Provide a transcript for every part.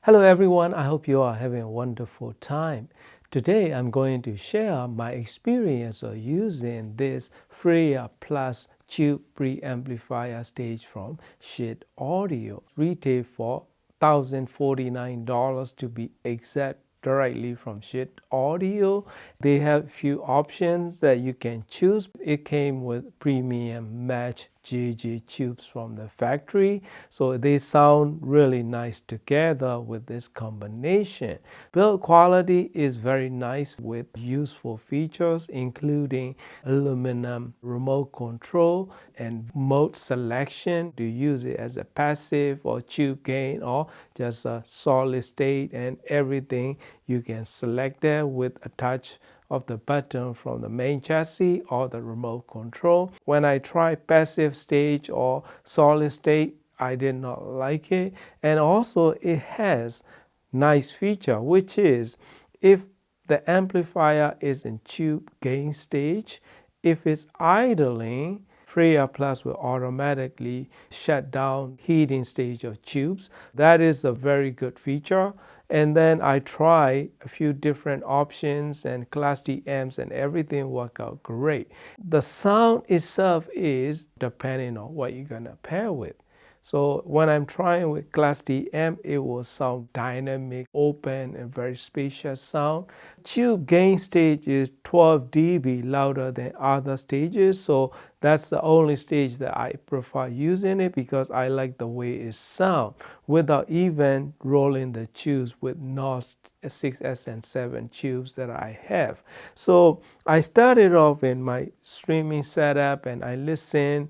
Hello everyone, I hope you are having a wonderful time. Today I'm going to share my experience of using this Freya Plus tube preamplifier stage from Schiit Audio. Retail for $1,049 to be exact, directly from Schiit Audio. They have few options that you can choose. It came with premium match JJ tubes from the factory, so they sound really nice together with this combination. Build quality is very nice with useful features including aluminum remote control and mode selection to use it as a passive or tube gain or just a solid state, and everything you can select there with a touch of the button from the main chassis or the remote control. When I tried passive stage or solid state, I did not like it. And also it has nice feature, which is if the amplifier is in tube gain stage, if it's idling, Freya Plus will automatically shut down heating stage of tubes. That is a very good feature. And then I try a few different options and Class D amps and everything work out great. The sound itself is depending on what you're gonna pair with. So when I'm trying with Class D amp, it will sound dynamic, open, and very spacious sound. Tube gain stage is 12 dB louder than other stages, so that's the only stage that I prefer using it because I like the way it sounds without even rolling the tubes with NOS 6S and 7 tubes that I have. So I started off in my streaming setup and I listen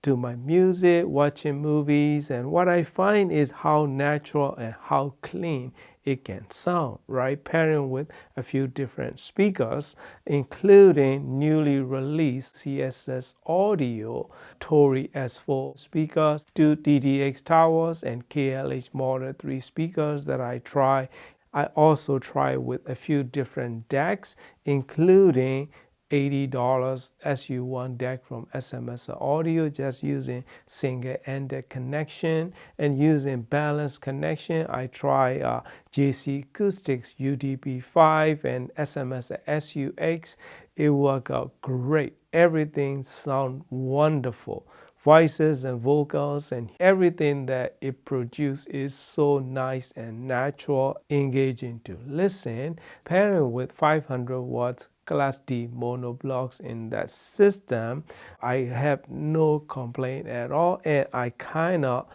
to my music, watching movies, and what I find is how natural and how clean it can sound, right? Pairing with a few different speakers, including newly released CSS Audio Tori S4 speakers, 2 DTX towers, and KLH Model 3 speakers that I try. I also try with a few different decks, including $80 SU1 deck from SMS Audio, just using single-ended connection and using balanced connection. I try JC Acoustics UDP5 and SMS SUX. It worked out great. Everything sounds wonderful. Voices and vocals and everything that it produces is so nice and natural, engaging to listen. Pairing with 500 watts Class D mono blocks in that system, I have no complaint at all, and I kind of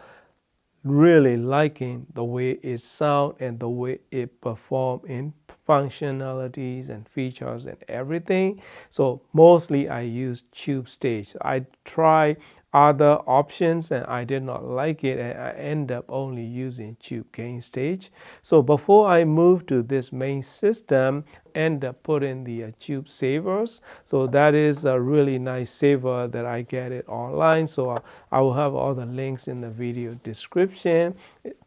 really liking the way it sounds and the way it performs in functionalities and features and everything. So mostly I use tube stage. I try other options and I did not like it, and I end up only using tube gain stage. So before I move to this main system, end up putting the tube savers. So that is a really nice saver that I get it online. So I will have all the links in the video description.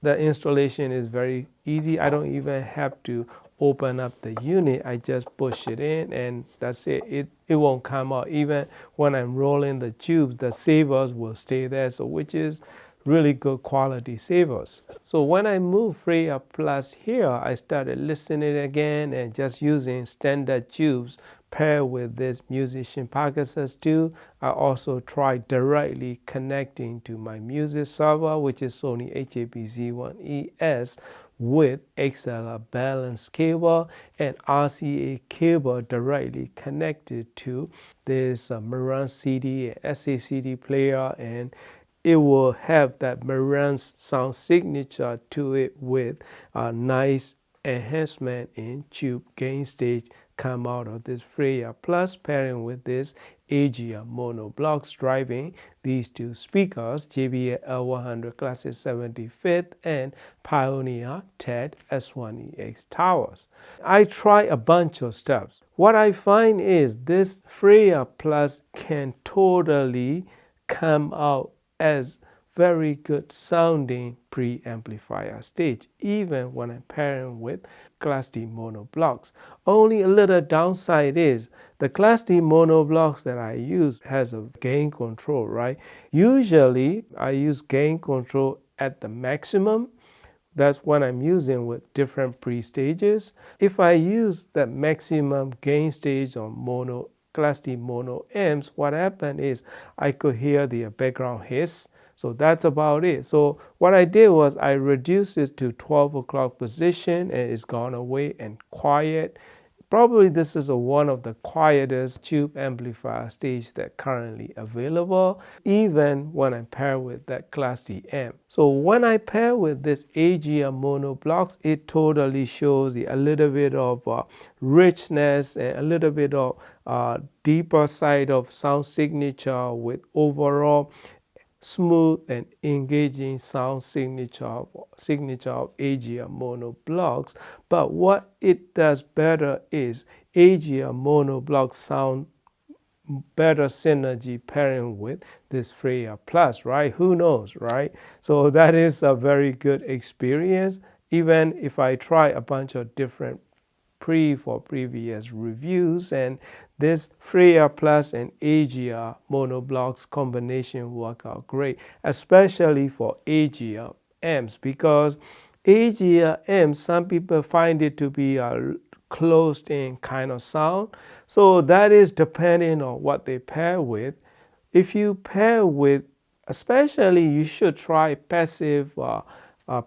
The installation is very easy. I don't even have to open up the unit. I just push it in and that's it. It won't come out. Even when I'm rolling the tubes, the savers will stay there, so which is really good quality savers. So when I moved Freya Plus here, I started listening again and just using standard tubes paired with this Musician Pegasus 2. I also tried directly connecting to my music server, which is Sony HAP-Z1ES, with XLR balance cable and RCA cable directly connected to this Marantz CD and SACD player, and it will have that Marantz sound signature to it with a nice enhancement in tube gain stage come out of this Freya Plus, pairing with this AGIA mono blocks driving these two speakers, JBL L100 Classic 75th and Pioneer TED S1EX towers. I try a bunch of stuff. What I find is this Freya Plus can totally come out as very good sounding preamplifier stage, even when I'm pairing with Class D mono blocks. Only a little downside is the Class D mono blocks that I use has a gain control, right? Usually I use gain control at the maximum, That's what I'm using with different pre-stages. If I use the maximum gain stage on mono, Class D mono amps, what happened is I could hear the background hiss. So that's about it. So what I did was I reduced it to 12 o'clock position, and it's gone away and quiet. Probably this is one of the quietest tube amplifier stage that currently available, even when I pair with that Class D amp. So when I pair with this AGR mono blocks, it totally shows a little bit of richness and a little bit of deeper side of sound signature with overall smooth and engaging sound signature of AGR mono blocks. But what it does better is AGR mono blocks sound better synergy pairing with this Freya Plus, right? Who knows, right? So that is a very good experience. Even if I try a bunch of different for previous reviews, and this Freya Plus and AGR monoblocks combination work out great, especially for AGR amps, because AGR amps, some people find it to be a closed in kind of sound. So that is depending on what they pair with. If you pair with, especially you should try passive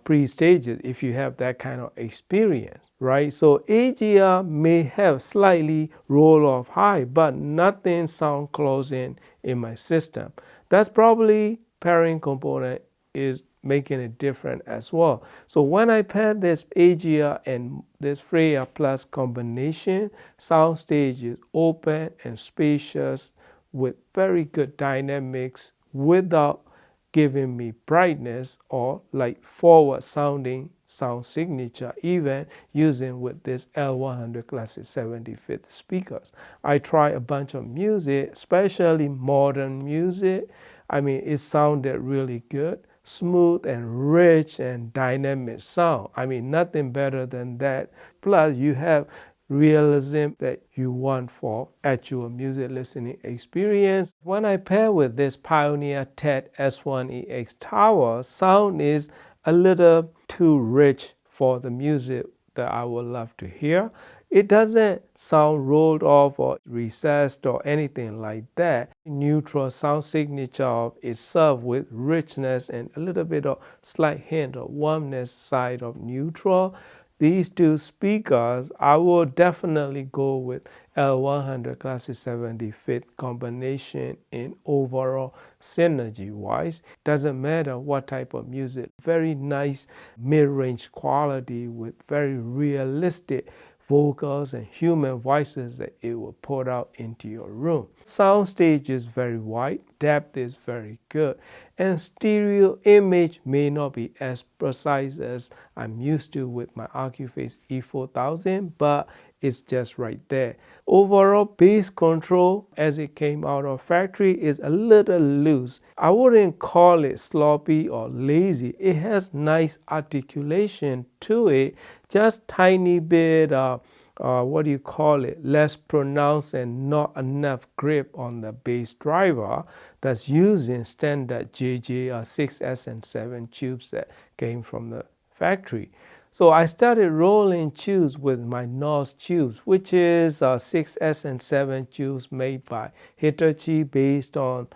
pre-stages if you have that kind of experience, right? So AGR may have slightly roll off high, but nothing sound closing in my system. That's probably pairing component is making it different as well. So when I pair this AGR and this Freya Plus combination, soundstage is open and spacious with very good dynamics without giving me brightness or like forward sounding sound signature, even using with this L100 Classic 75th speakers. I try a bunch of music, especially modern music. I mean, it sounded really good, smooth and rich and dynamic sound. I mean, nothing better than that. Plus, you have realism that you want for actual music listening experience. When I pair with this Pioneer TED S1EX tower, sound is a little too rich for the music that I would love to hear. It doesn't sound rolled off or recessed or anything like that. Neutral sound signature of itself with richness and a little bit of slight hint of warmness side of neutral. These two speakers, I will definitely go with L100 Classic 75th combination in overall synergy wise. Doesn't matter what type of music. Very nice mid-range quality with very realistic vocals and human voices that it will put out into your room. Soundstage is very wide, depth is very good, and stereo image may not be as precise as I'm used to with my Ocuface E4000, but it's just right there. Overall bass control as it came out of factory is a little loose. I wouldn't call it sloppy or lazy. It has nice articulation to it, just tiny bit less pronounced and not enough grip on the bass driver that's using standard JJ 6S and 7 tubes that came from the factory. So I started rolling tubes with my NOS tubes, which is 6S and 7 tubes made by Hitachi based on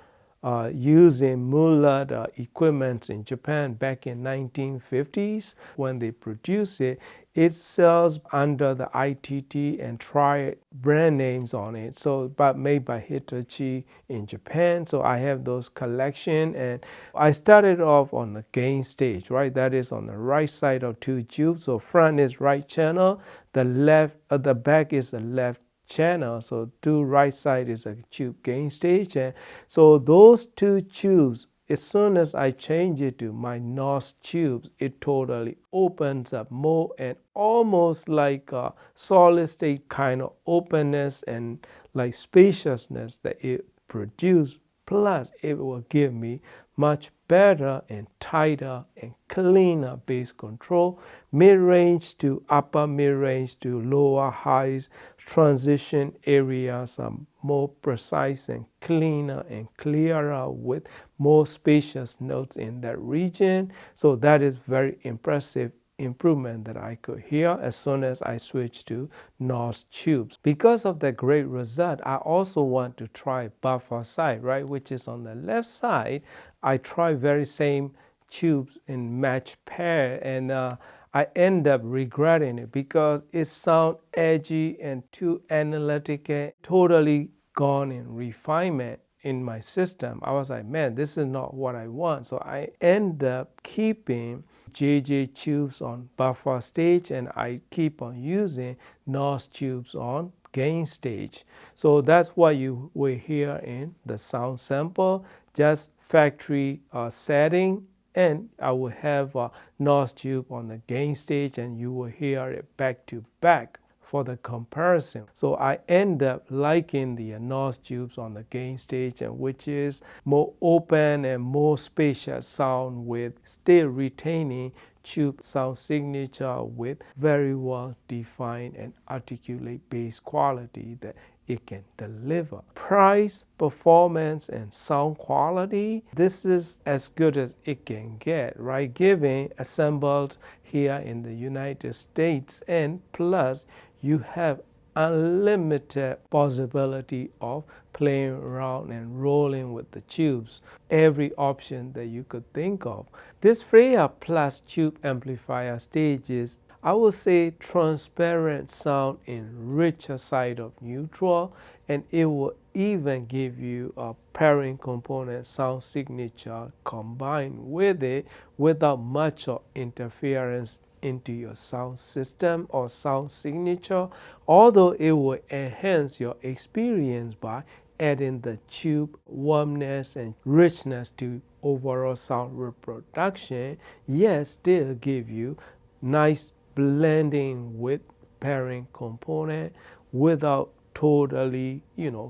using Mullard equipment in Japan back in 1950s. When they produce it, it sells under the ITT and Triad brand names on it. So, but made by Hitachi in Japan. So I have those collection, and I started off on the gain stage, right? That is on the right side of two tubes. So front is right channel, the back is the left channel. So to right side is a tube gain stage, and so those two tubes, as soon as I change it to my NOS tubes, it totally opens up more and almost like a solid state kind of openness and like spaciousness that it produces. Plus, it will give me much better and tighter and cleaner bass control, mid-range to upper mid-range to lower highs, transition areas are more precise and cleaner and clearer with more spacious notes in that region. So that is very impressive improvement that I could hear as soon as I switched to NOS tubes. Because of the great result, I also want to try buffer side, right, which is on the left side. I try very same tubes in match pair, and I end up regretting it because it sounds edgy and too analytical, totally gone in refinement in my system. I was like, man, this is not what I want. So I end up keeping JJ tubes on buffer stage, and I keep on using NOS tubes on gain stage. So that's what you will hear in the sound sample, just factory setting, and I will have a NOS tube on the gain stage, and you will hear it back to back for the comparison. So I end up liking the NOS tubes on the gain stage, and which is more open and more spacious sound with still retaining tube sound signature with very well defined and articulate bass quality that it can deliver. Price, performance, and sound quality, this is as good as it can get, right? Given assembled here in the United States, and plus you have unlimited possibility of playing around and rolling with the tubes, every option that you could think of. This Freya Plus tube amplifier stage is, I would say, transparent sound in richer side of neutral, and it will even give you a pairing component sound signature combined with it without much of interference into your sound system or sound signature, although it will enhance your experience by adding the tube warmness and richness to overall sound reproduction, yet still give you nice blending with pairing component without totally,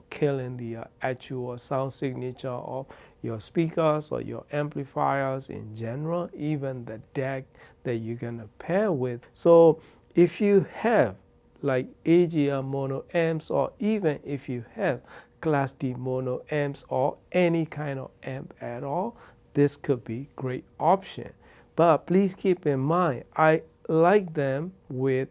killing the actual sound signature of your speakers or your amplifiers in general, even the deck that you're gonna pair with. So if you have like AGL mono amps, or even if you have Class D mono amps or any kind of amp at all, this could be great option. But please keep in mind, I like them with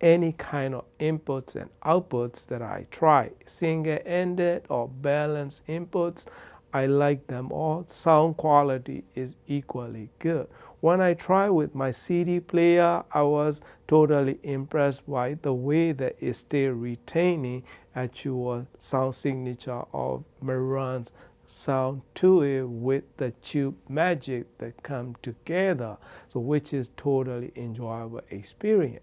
any kind of inputs and outputs that I try, single-ended or balanced inputs. I like them all. Sound quality is equally good. When I try with my CD player, I was totally impressed by the way that it's still retaining actual sound signature of Marantz sound to it with the tube magic that come together, so which is totally enjoyable experience.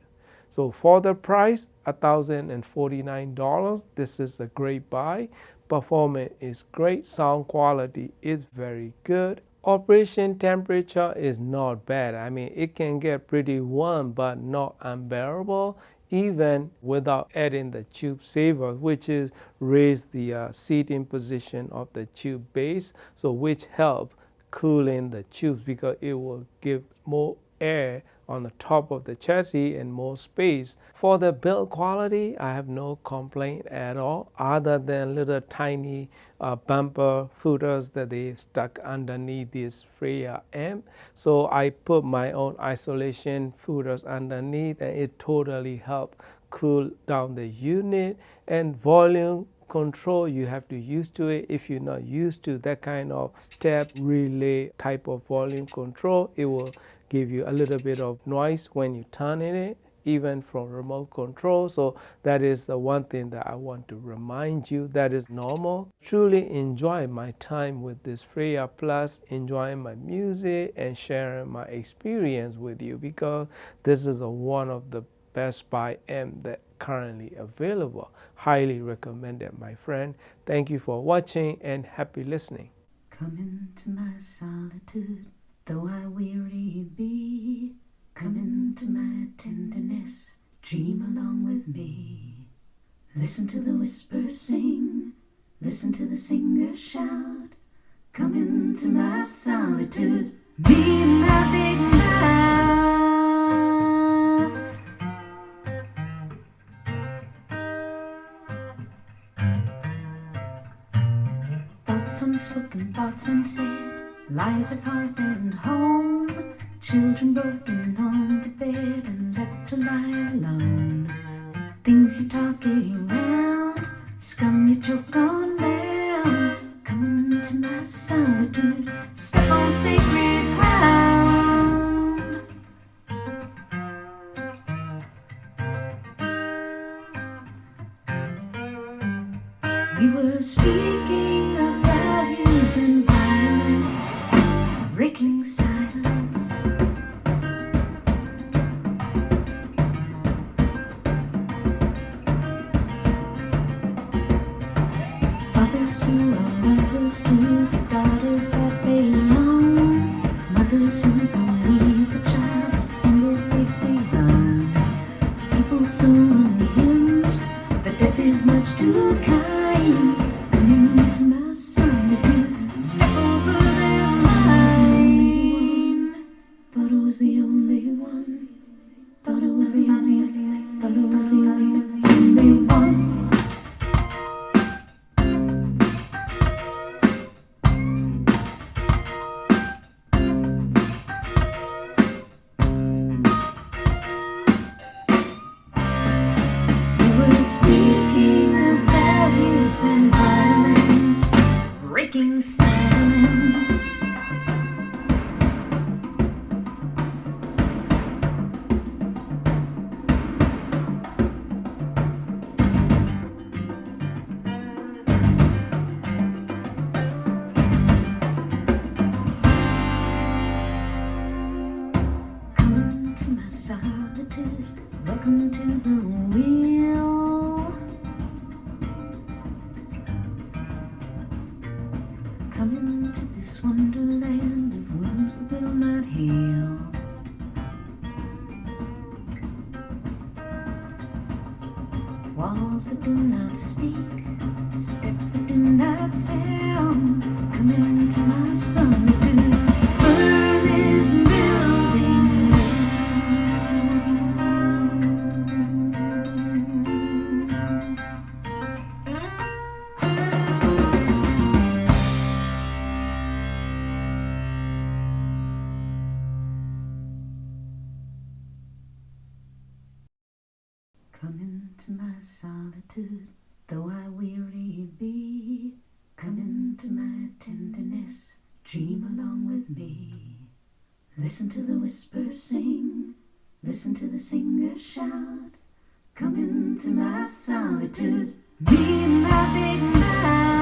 So for the price, $1,049, this is a great buy. Performance is great, sound quality is very good. Operation temperature is not bad. I mean, it can get pretty warm, but not unbearable, even without adding the tube saver, which is raise the seating position of the tube base, so which help cooling the tubes because it will give more air on the top of the chassis and more space. For the build quality, I have no complaint at all, other than little tiny bumper footers that they stuck underneath this Freya amp. So I put my own isolation footers underneath, and it totally helped cool down the unit. And volume control, you have to used to it. If you're not used to that kind of step relay type of volume control, it will give you a little bit of noise when you turn in it, even from remote control. So that is the one thing that I want to remind you that is normal. Truly enjoy my time with this Freya Plus, enjoying my music and sharing my experience with you, because this is one of the best buy amp that currently available. Highly recommended, my friend. Thank you for watching and happy listening. Come into my solitude, though I weary be. Come into my tenderness, dream along with me. Listen to the whispers sing, listen to the singer shout. Come into my solitude, be my big mouth. Thoughts unspoken, thoughts unsaid, lies of hearth and home. Children broken on the bed and left to lie alone. Things you talk around, scum you choke on down. Come into my solitude, step on sacred ground. We were speaking of values and violence, breaking silence. Fathers who are mothers to the daughters that they own. Mothers who don't leave a child a single safety zone. People so unhinged that death is much too kind. Come into my solitude, step over their line. Thought it was the only one. Thought it was the only. Thought it was the only one. We were speaking of values and violence, breaking silence. Come to my solitude, welcome to the wheel. Come into this wonderland of wounds that will not heal. Walls that do not speak, steps that do not sound. Come into my solitude, burn this building down. Come into my solitude, though I weary be. Come into my tenderness, dream along with me. Listen to the whispers sing, listen to the singer shout. Come into my solitude, be my big mouth.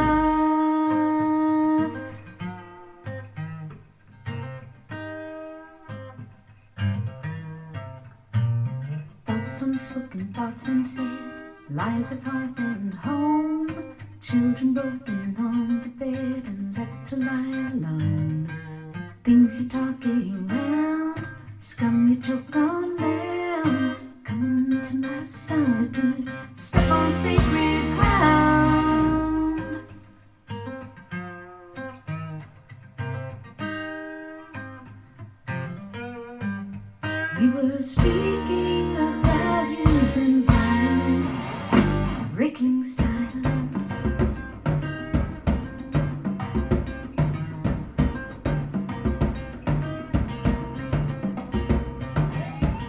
Thoughts unspoken, thoughts unsaid, lies of hearth and home. Children broken on the bed and left to lie alone. Things you talk around, scum you choke on down. Come into my solitude, step on sacred ground. We were speaking of values and violence, breaking silence.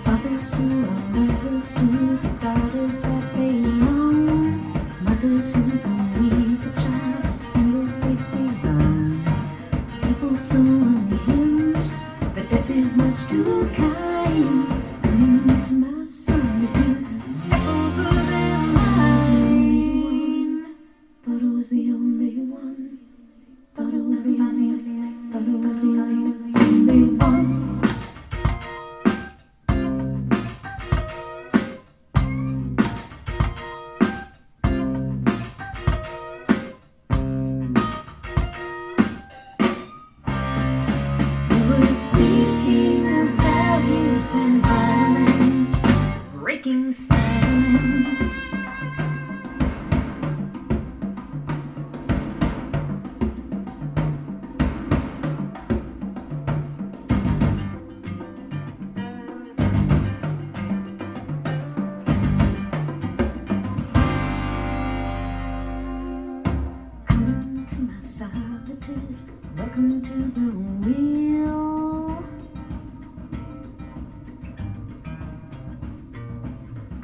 Fathers who are mothers to the daughters that they own. Mothers who don't leave a child a single safety zone. People so unhinged that death is much too kind. Come into my solitude, step over their line. Thought it was the only one. Thought it was the only. Thought it was the only one.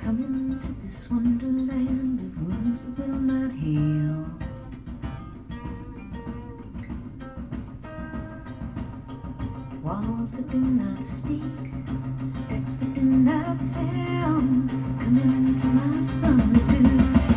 Come into this wonderland of wounds that will not heal. Walls that do not speak, steps that do not sound. Come into my solitude.